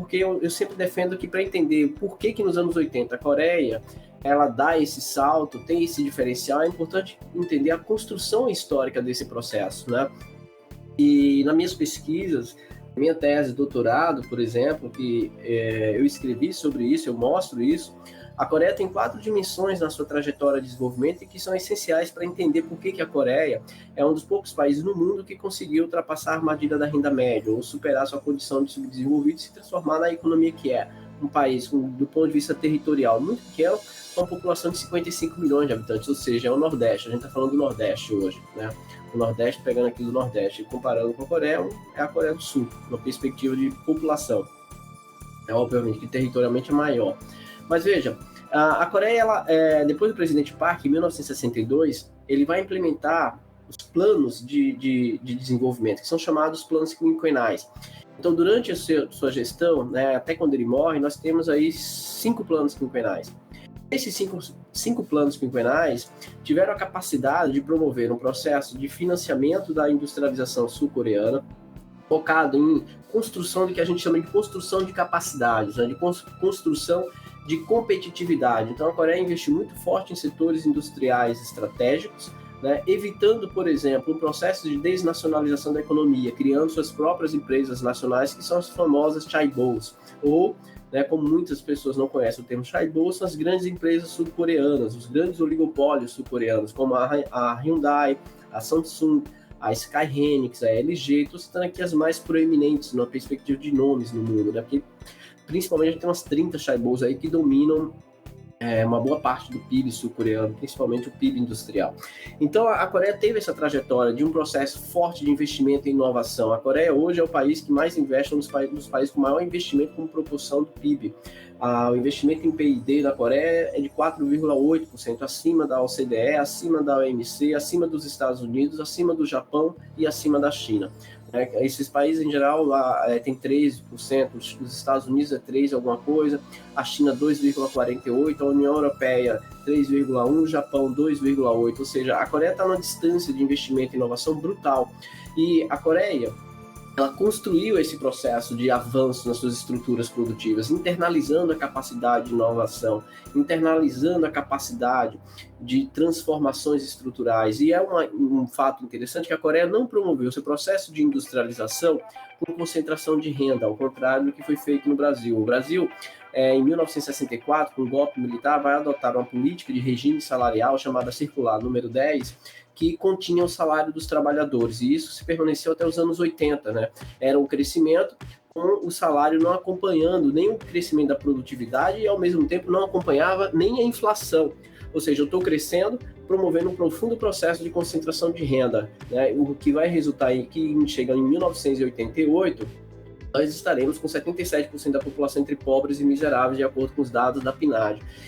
porque eu sempre defendo que para entender por que nos anos 80 a Coreia ela dá esse salto, tem esse diferencial, é importante entender a construção histórica desse processo, né? E nas minhas pesquisas, minha tese de doutorado, por exemplo, que eu escrevi sobre isso, eu mostro isso, a Coreia tem 4 dimensões na sua trajetória de desenvolvimento e que são essenciais para entender por que a Coreia é um dos poucos países no mundo que conseguiu ultrapassar a armadilha da renda média ou superar sua condição de subdesenvolvido e se transformar na economia que é. Um país, do ponto de vista territorial, muito pequeno, com uma população de 55 milhões de habitantes, ou seja, é o Nordeste. A gente está falando do Nordeste hoje, né? O Nordeste, pegando aqui do Nordeste e comparando com a Coreia, é a Coreia do Sul, uma perspectiva de população. Obviamente que territorialmente é maior. Mas veja, a Coreia, depois do presidente Park, em 1962, ele vai implementar os planos de desenvolvimento, que são chamados planos quinquenais. Então, durante a sua gestão, né, até quando ele morre, nós temos aí 5 planos quinquenais. Esses cinco planos quinquenais tiveram a capacidade de promover um processo de financiamento da industrialização sul-coreana, focado em construção do que a gente chama de construção de capacidades, né, de construção de competitividade. Então, a Coreia investiu muito forte em setores industriais estratégicos, né, evitando, por exemplo, um processo de desnacionalização da economia, criando suas próprias empresas nacionais, que são as famosas chaebols, ou, né, como muitas pessoas não conhecem o termo chaebol, são as grandes empresas sul-coreanas, os grandes oligopólios sul-coreanos, como a Hyundai, a Samsung, a Sky Hynix, a LG. Estou citando aqui as mais proeminentes na perspectiva de nomes no mundo, né, porque principalmente a gente tem umas 30 chaebols aí que dominam uma boa parte do PIB sul-coreano, principalmente o PIB industrial. Então, a Coreia teve essa trajetória de um processo forte de investimento em inovação. A Coreia hoje é o país que mais investe, um dos países com maior investimento como proporção do PIB. O investimento em P&D na Coreia é de 4,8%, acima da OCDE, acima da OMC, acima dos Estados Unidos, acima do Japão e acima da China. Esses países, em geral, tem 13%, os Estados Unidos é 3% alguma coisa, a China 2,48%, a União Europeia 3,1%, o Japão 2,8%, ou seja, a Coreia está numa distância de investimento e inovação brutal. E a Coreia, ela construiu esse processo de avanço nas suas estruturas produtivas, internalizando a capacidade de inovação, internalizando a capacidade de transformações estruturais. E é um fato interessante que a Coreia não promoveu seu processo de industrialização com concentração de renda, ao contrário do que foi feito no Brasil. O Brasil, em 1964, com o golpe militar, vai adotar uma política de regime salarial chamada Circular número 10, que continha o salário dos trabalhadores, e isso se permaneceu até os anos 80, né? Era um crescimento com o salário não acompanhando nem o crescimento da produtividade e, ao mesmo tempo, não acompanhava nem a inflação. Ou seja, eu estou crescendo, promovendo um profundo processo de concentração de renda, né? O que vai resultar em que chega em 1988, nós estaremos com 77% da população entre pobres e miseráveis, de acordo com os dados da PNAD.